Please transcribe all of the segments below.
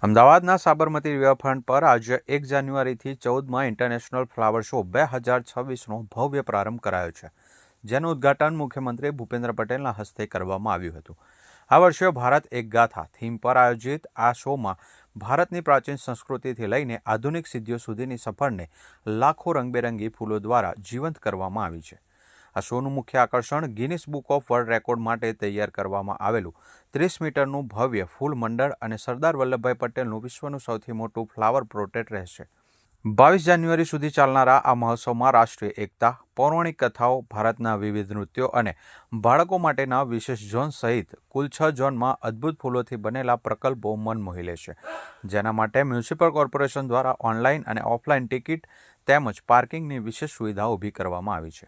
અમદાવાદના સાબરમતી રિવરફ્રન્ટ પર આજે 1 જાન્યુઆરીથી 14માં ઇન્ટરનેશનલ ફ્લાવર શો 2026નો ભવ્ય પ્રારંભ કરાયો છે, જેનું ઉદ્ઘાટન મુખ્યમંત્રી ભૂપેન્દ્ર પટેલના હસ્તે કરવામાં આવ્યું હતું. આ વર્ષે ભારત એક ગાથા થીમ પર આયોજિત આ શોમાં ભારતની પ્રાચીન સંસ્કૃતિથી લઈને આધુનિક સિદ્ધિઓ સુધીની સફરને લાખો રંગબેરંગી ફૂલો દ્વારા જીવંત કરવામાં આવી છે. આ શોનું મુખ્ય આકર્ષણ Guinness book of world record માટે તૈયાર કરવામાં આવેલું 30 મીટરનું ભવ્ય ફૂલ મંડળ અને સરદાર વલ્લભભાઈ પટેલનું વિશ્વનું સૌથી મોટું ફ્લાવર પોર્ટ્રેટ રહેશે. 22 જાન્યુઆરી સુધી ચાલનારા આ મહોત્સવમાં રાષ્ટ્રીય એકતા, પૌરાણિક કથાઓ, ભારતના વિવિધ નૃત્યો અને બાળકો માટેના વિશેષ ઝોન સહિત કુલ 6 ઝોનમાં અદ્ભુત ફૂલોથી બનેલા પ્રકલ્પો મન મોહી લેશે, જેના માટે મ્યુનિસિપલ કોર્પોરેશન દ્વારા ઓનલાઈન અને ઓફલાઈન ટિકિટ તેમજ પાર્કિંગની વિશેષ સુવિધા ઊભી કરવામાં આવી છે.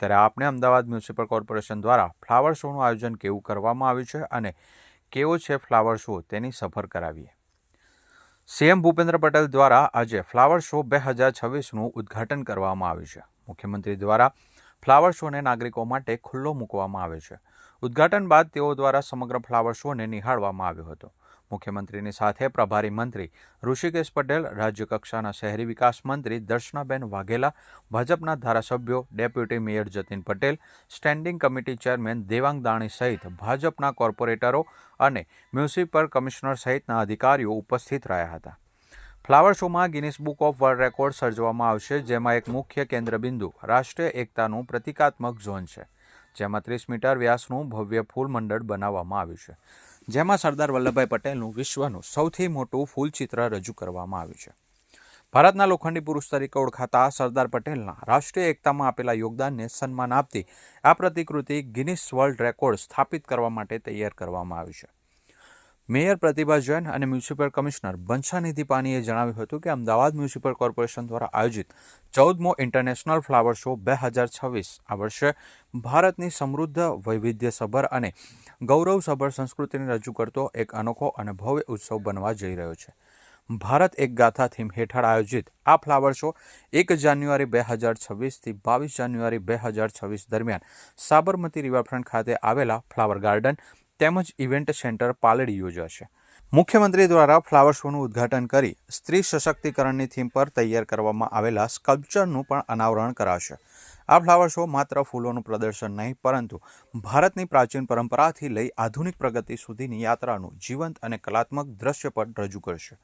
ત્યારે આપને અમદાવાદ મ્યુનિસિપલ કોર્પોરેશન દ્વારા ફ્લાવર શોનું આયોજન કેવું કરવામાં આવ્યું છે અને કેવો છે ફ્લાવર શો તેની સફર કરાવીએ. સીએમ ભૂપેન્દ્ર પટેલ દ્વારા આજે ફ્લાવર શો 2026નું ઉદ્ઘાટન કરવામાં આવ્યું છે. મુખ્યમંત્રી દ્વારા ફ્લાવર શોને નાગરિકો માટે ખુલ્લો મૂકવામાં આવ્યો છે. ઉદ્ઘાટન બાદ તેઓ દ્વારા સમગ્ર ફ્લાવર શોને નિહાળવામાં આવ્યો હતો. મુખ્યમંત્રીની સાથે પ્રભારી મંત્રી ઋષિકેશ પટેલ, રાજ્યકક્ષાના શહેરી વિકાસ મંત્રી દર્શનાબેન વાઘેલા, ભાજપના ધારાસભ્યો, deputy mayor Jatin Patel, standing committee chairman Devang Dani સહિત ભાજપના કોર્પોરેટરો અને મ્યુનિસિપલ કમિશનર સહિતના અધિકારીઓ ઉપસ્થિત રહ્યા હતા. ફ્લાવર શોમાં Guinness book of world record સર્જવામાં આવશે, જેમાં એક મુખ્ય કેન્દ્રબિંદુ રાષ્ટ્રીય એકતાનું પ્રતિકાત્મક ઝોન છે, જેમાં 30 મીટર વ્યાસનું ભવ્ય ફૂલ મંડળ બનાવવામાં આવ્યું છે, જેમાં સરદાર વલ્લભભાઈ પટેલનું વિશ્વનું સૌથી મોટું ફૂલચિત્ર રજૂ કરવામાં આવ્યું છે. ભારતના લોખંડી પુરુષ તરીકે ઓળખાતા સરદાર પટેલના રાષ્ટ્રીય એકતામાં આપેલા યોગદાનને સન્માન આપતી આ પ્રતિકૃતિ ગિનિસ વર્લ્ડ રેકોર્ડ સ્થાપિત કરવા માટે તૈયાર કરવામાં આવી છે. મેયર પ્રતિભા જૈન અને મ્યુનિસિપલ કમિશનર બંછાનિધિ પાનીએ જણાવ્યું હતું કે અમદાવાદ મ્યુનિસિપલ કોર્પોરેશન દ્વારા આયોજિત 14મો ઇન્ટરનેશનલ ફ્લાવર શો 2026 આ વર્ષે ભારતની સમૃદ્ધ, વૈવિધ્યસભર અને ગૌરવસભર સંસ્કૃતિને રજૂ કરતો એક અનોખો અને ભવ્ય ઉત્સવ બનવા જઈ રહ્યો છે. ભારત એક ગાથા થીમ હેઠળ આયોજિત આ ફ્લાવર શો 1 જાન્યુઆરી 2026થી 22 જાન્યુઆરી 2026 દરમિયાન સાબરમતી રિવરફ્રન્ટ ખાતે આવેલા ફ્લાવર ગાર્ડન તેમજ ઇવેન્ટ સેન્ટર પાલડી યોજાશે. મુખ્યમંત્રી દ્વારા ફ્લાવર શોનું ઉદ્ઘાટન કરી સ્ત્રી સશક્તિકરણની થીમ પર તૈયાર કરવામાં આવેલા સ્કલ્પચરનું પણ અનાવરણ કરાશે. આ ફ્લાવર શો માત્ર ફૂલોનું પ્રદર્શન નહીં, પરંતુ ભારતની પ્રાચીન પરંપરાથી લઈ આધુનિક પ્રગતિ સુધીની યાત્રાનું જીવંત અને કલાત્મક દ્રશ્ય પણ રજૂ કરશે.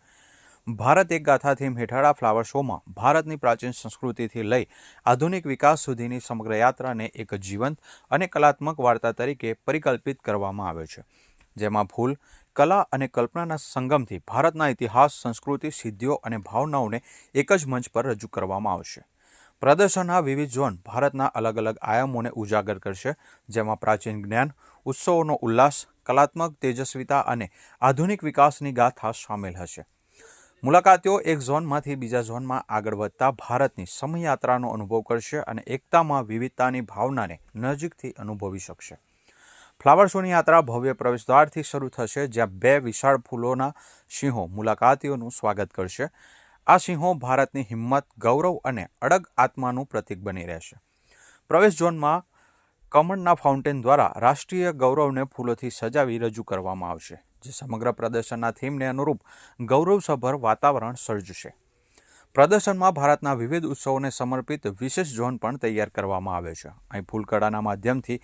ભારત એક ગાથા થીમ હેઠળ આ ફ્લાવર શોમાં ભારતની પ્રાચીન સંસ્કૃતિથી લઈ આધુનિક વિકાસ સુધીની સમગ્ર યાત્રાને એક જીવંત અને કલાત્મક વાર્તા તરીકે પરિકલ્પિત કરવામાં આવે છે, જેમાં ફૂલ, કલા અને કલ્પનાના સંગમથી ભારતના ઇતિહાસ, સંસ્કૃતિ, સિદ્ધિઓ અને ભાવનાઓને એક જ મંચ પર રજૂ કરવામાં આવશે. પ્રદર્શનના વિવિધ ઝોન ભારતના અલગ અલગ આયામોને ઉજાગર કરશે, જેમાં પ્રાચીન જ્ઞાન, ઉત્સવોનો ઉલ્લાસ, કલાત્મક તેજસ્વીતા અને આધુનિક વિકાસની ગાથા સામેલ હશે. મુલાકાતીઓ એક ઝોનમાંથી બીજા ઝોનમાં આગળ વધતા ભારતની સમયયાત્રાનો અનુભવ કરશે અને એકતામાં વિવિધતાની ભાવનાને નજીકથી અનુભવી શકશે. ફ્લાવર શોની યાત્રા ભવ્ય પ્રવેશદ્વારથી શરૂ થશે, જ્યાં 2 વિશાળ ફૂલોના સિંહો મુલાકાતીઓનું સ્વાગત કરશે. આ સિંહો ભારતની હિંમત, ગૌરવ અને અડગ આત્માનું પ્રતીક બની રહેશે. પ્રવેશ ઝોનમાં કમળના ફાઉન્ટેન દ્વારા રાષ્ટ્રીય ગૌરવને ફૂલોથી સજાવી રજૂ કરવામાં આવશે, જે સમગ્ર પ્રદર્શનના થીમને અનુરૂપ ગૌરવસભર વાતાવરણ સર્જશે. પ્રદર્શનમાં ભારતના વિવિધ ઉત્સવોને સમર્પિત વિશેષ ઝોન પણ તૈયાર કરવામાં આવે છે. અહીં ફૂલકળાના માધ્યમથી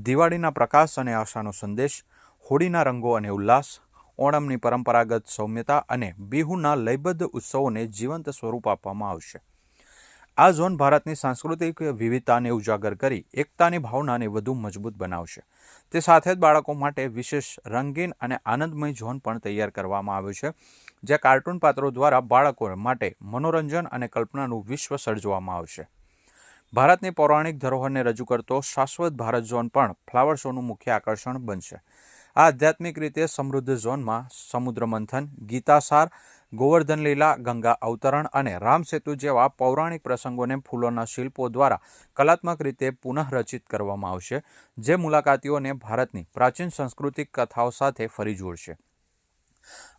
દિવાળીના પ્રકાશ અને આશાનો સંદેશ, હોળીના રંગો અને ઉલ્લાસ, ઓણમની પરંપરાગત સૌમ્યતા અને બિહુના લયબદ્ધ ઉત્સવોને જીવંત સ્વરૂપ આપવામાં આવશે. આ ઝોન ભારતની સાંસ્કૃતિક વિવિધતાને ઉજાગર કરી એકતાની ભાવનાને વધુ મજબૂત બનાવશે. તે સાથે જ બાળકો માટે વિશેષ રંગીન અને આનંદમય ઝોન પણ તૈયાર કરવામાં આવ્યો છે, જ્યાં કાર્ટૂન પાત્રો દ્વારા બાળકો માટે મનોરંજન અને કલ્પનાનું વિશ્વ સર્જવામાં આવશે. ભારતની પૌરાણિક ધરોહરને રજૂ કરતો શાશ્વત ભારત ઝોન પણ ફ્લાવર શોનું મુખ્ય આકર્ષણ બનશે. આ આધ્યાત્મિક રીતે સમૃદ્ધ ઝોનમાં સમુદ્ર મંથન, ગીતાસાર, ગોવર્ધન લીલા, ગંગા અવતરણ અને રામસેતુ જેવા પૌરાણિક પ્રસંગોને ફૂલોના શિલ્પો દ્વારા કલાત્મક રીતે પુનઃરચિત કરવામાં આવશે, જે મુલાકાતીઓને ભારતની પ્રાચીન સાંસ્કૃતિક કથાઓ સાથે ફરી જોડશે.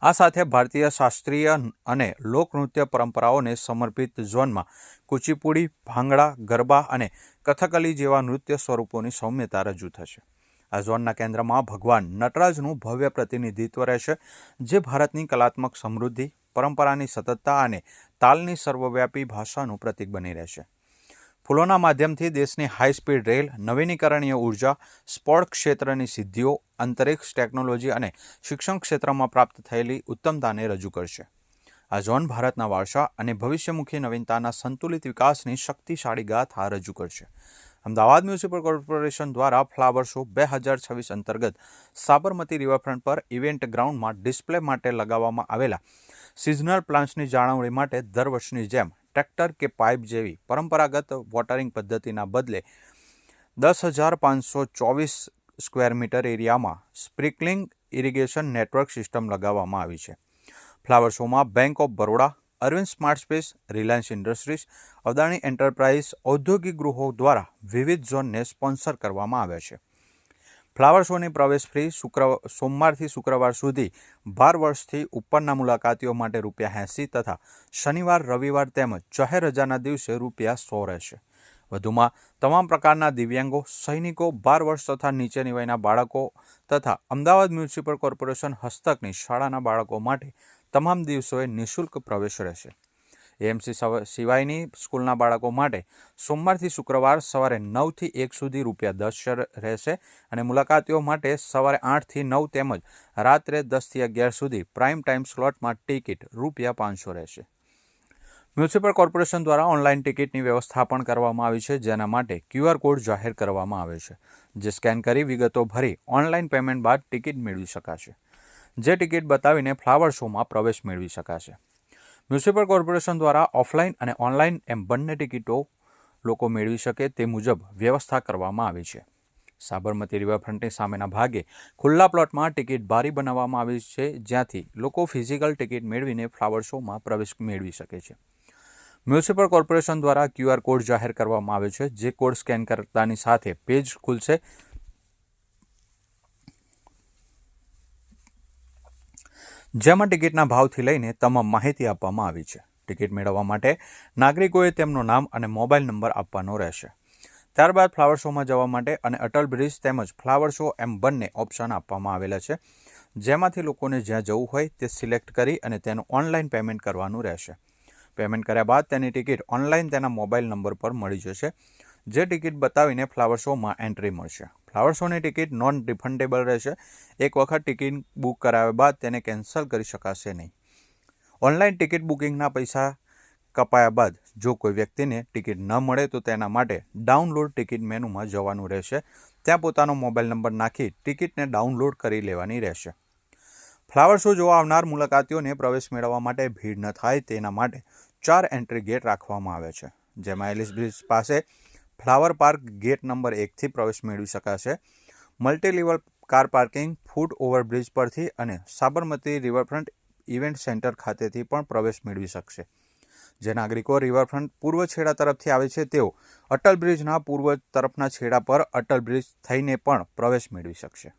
આ સાથે ભારતીય શાસ્ત્રીય અને લોકનૃત્ય પરંપરાઓને સમર્પિત ઝોનમાં કુચીપુડી, ભાંગડા, ગરબા અને કથકલી જેવા નૃત્ય સ્વરૂપોની સૌમ્યતા રજૂ થશે. આ ઝોનના કેન્દ્રમાં ભગવાન નટરાજનું ભવ્ય પ્રતિનિધિત્વ રહેશે, જે ભારતની કલાત્મક સમૃદ્ધિ, પરંપરાની સતતતા અને તાલની સર્વવ્યાપી ભાષાનું પ્રતીક બની રહેશે. ફૂલોના માધ્યમથી દેશની હાઈ સ્પીડ રેલ, નવીનીકરણીય ઉર્જા, સ્પોર્ટ ક્ષેત્રની સિદ્ધિઓ, અંતરિક્ષ ટેકનોલોજી અને શિક્ષણ ક્ષેત્રમાં પ્રાપ્ત થયેલી ઉત્તમતાને રજૂ કરશે. આ ઝોન ભારતના વારસા અને ભવિષ્યમુખી નવીનતાના સંતુલિત વિકાસની શક્તિશાળી ગાથા રજૂ કરશે. અમદાવાદ મ્યુનિસિપલ કોર્પોરેશન દ્વારા ફ્લાવર શો 2026 અંતર્ગત સાબરમતી રિવરફ્રન્ટ પર ઇવેન્ટ ગ્રાઉન્ડમાં ડિસ્પ્લે માટે લગાવવામાં આવેલા સિઝનલ પ્લાન્ટ્સની જાળવણી માટે દર વર્ષની જેમ ટ્રેક્ટર કે પાઇપ જેવી પરંપરાગત વોટરિંગ પદ્ધતિના બદલે 10,524 સ્ક્વેર મીટર એરિયામાં સ્પ્રિંકલિંગ ઇરિગેશન નેટવર્ક સિસ્ટમ લગાવવામાં આવી છે. ફ્લાવર શોમાં Bank of Baroda, Arvind Smart Space, Reliance Industries, Adani Enterprise ઔદ્યોગિક ગૃહો દ્વારા વિવિધ ઝોનને સ્પોન્સર કરવામાં આવ્યા છે. ફ્લાવર શોની પ્રવેશ ફી સોમવારથી શુક્રવાર સુધી 12 વર્ષથી ઉપરના મુલાકાતીઓ માટે ₹80 તથા શનિવાર, રવિવાર તેમજ જાહેર રજાના દિવસે ₹100 રહેશે. વધુમાં તમામ પ્રકારના દિવ્યાંગો, સૈનિકો, 12 વર્ષ તથા નીચેની વયના બાળકો તથા અમદાવાદ મ્યુનિસિપલ કોર્પોરેશન હસ્તકની શાળાના બાળકો માટે તમામ દિવસોએ નિઃશુલ્ક પ્રવેશ રહેશે. એએમસી સિવાયની સ્કૂલના બાળકો માટે સોમવારથી શુક્રવાર સવારે 9 થી 1 સુધી ₹10 રહેશે અને મુલાકાતીઓ માટે સવારે 8 થી 9 તેમજ રાત્રે 10 થી 11 સુધી પ્રાઇમ ટાઈમ સ્લોટમાં ટિકિટ ₹500 રહેશે. મ્યુનિસિપલ કોર્પોરેશન દ્વારા ઓનલાઈન ટિકિટની વ્યવસ્થા પણ કરવામાં આવી છે, જેના માટે QR કોડ જાહેર કરવામાં આવે છે, જે સ્કેન કરી વિગતો ભરી ઓનલાઈન પેમેન્ટ બાદ ટિકિટ મેળવી શકાશે, જે ટિકિટ બતાવીને ફ્લાવર શોમાં પ્રવેશ મેળવી શકાશે. મ્યુનિસિપલ કોર્પોરેશન દ્વારા ઓફલાઈન અને ઓનલાઈન એમ બંને ટિકિટો લોકો મેળવી શકે તે મુજબ વ્યવસ્થા કરવામાં આવી છે. સાબરમતી રિવરફ્રન્ટની સામેના ભાગે ખુલ્લા પ્લોટમાં ટિકિટ બારી બનાવવામાં આવી છે, જ્યાંથી લોકો ફિઝિકલ ટિકિટ મેળવીને ફ્લાવર શોમાં પ્રવેશ મેળવી શકે છે. મ્યુનિસિપલ કોર્પોરેશન દ્વારા QR કોડ જાહેર કરવામાં આવે છે, જે કોડ સ્કેન કરતાની સાથે પેજ ખુલશે, જેમાં ટિકિટના ભાવથી લઈને તમામ માહિતી આપવામાં આવી છે. ટિકિટ મેળવવા માટે નાગરિકોએ તેમનું નામ અને મોબાઈલ નંબર આપવાનો રહેશે. ત્યારબાદ ફ્લાવર શોમાં જવા માટે અને અટલ બ્રિજ તેમજ ફ્લાવર શો એમ બંને ઓપ્શન આપવામાં આવેલા છે, જેમાંથી લોકોને જ્યાં જવું હોય તે સિલેક્ટ કરી અને તેનું ઓનલાઈન પેમેન્ટ કરવાનું રહેશે. પેમેન્ટ કર્યા બાદ તેની ટિકિટ ઓનલાઈન તેના મોબાઈલ નંબર પર મળી જશે, જે ટિકિટ બતાવીને ફ્લાવર શોમાં એન્ટ્રી મળશે. ફ્લાવર શોની ટિકિટ નોન રિફંડેબલ રહેશે. એક વખત ટિકિટ બુક કરાવ્યા બાદ તેને કેન્સલ કરી શકાશે નહીં. ઓનલાઈન ટિકિટ બુકિંગના પૈસા કપાયા બાદ જો કોઈ વ્યક્તિને ટિકિટ ન મળે તો તેના માટે ડાઉનલોડ ટિકિટ મેનુમાં જવાનું રહેશે. ત્યાં પોતાનો મોબાઈલ નંબર નાખી ટિકિટને ડાઉનલોડ કરી લેવાની રહેશે. ફ્લાવર શો જોવા આવનાર મુલાકાતીઓને પ્રવેશ મેળવવા માટે ભીડ ન થાય તેના માટે 4 એન્ટ્રી ગેટ રાખવામાં આવ્યા છે, જેમાં એલિસ બ્રિજ પાસે ફ્લાવર પાર્ક ગેટ નંબર 1 થી પ્રવેશ મેળવી શકાશે. મલ્ટી લેવલ કાર પાર્કિંગ, ફૂટ ઓવરબ્રિજ પરથી અને સાબરમતી રિવરફ્રન્ટ ઇવેન્ટ સેન્ટર ખાતેથી પણ પ્રવેશ મેળવી શકશે. જે નાગરિકો રિવરફ્રન્ટ પૂર્વ છેડા તરફથી આવે છે તેઓ અટલ બ્રિજના પૂર્વ તરફના છેડા પર અટલ બ્રિજ થઈને પણ પ્રવેશ મેળવી શકશે.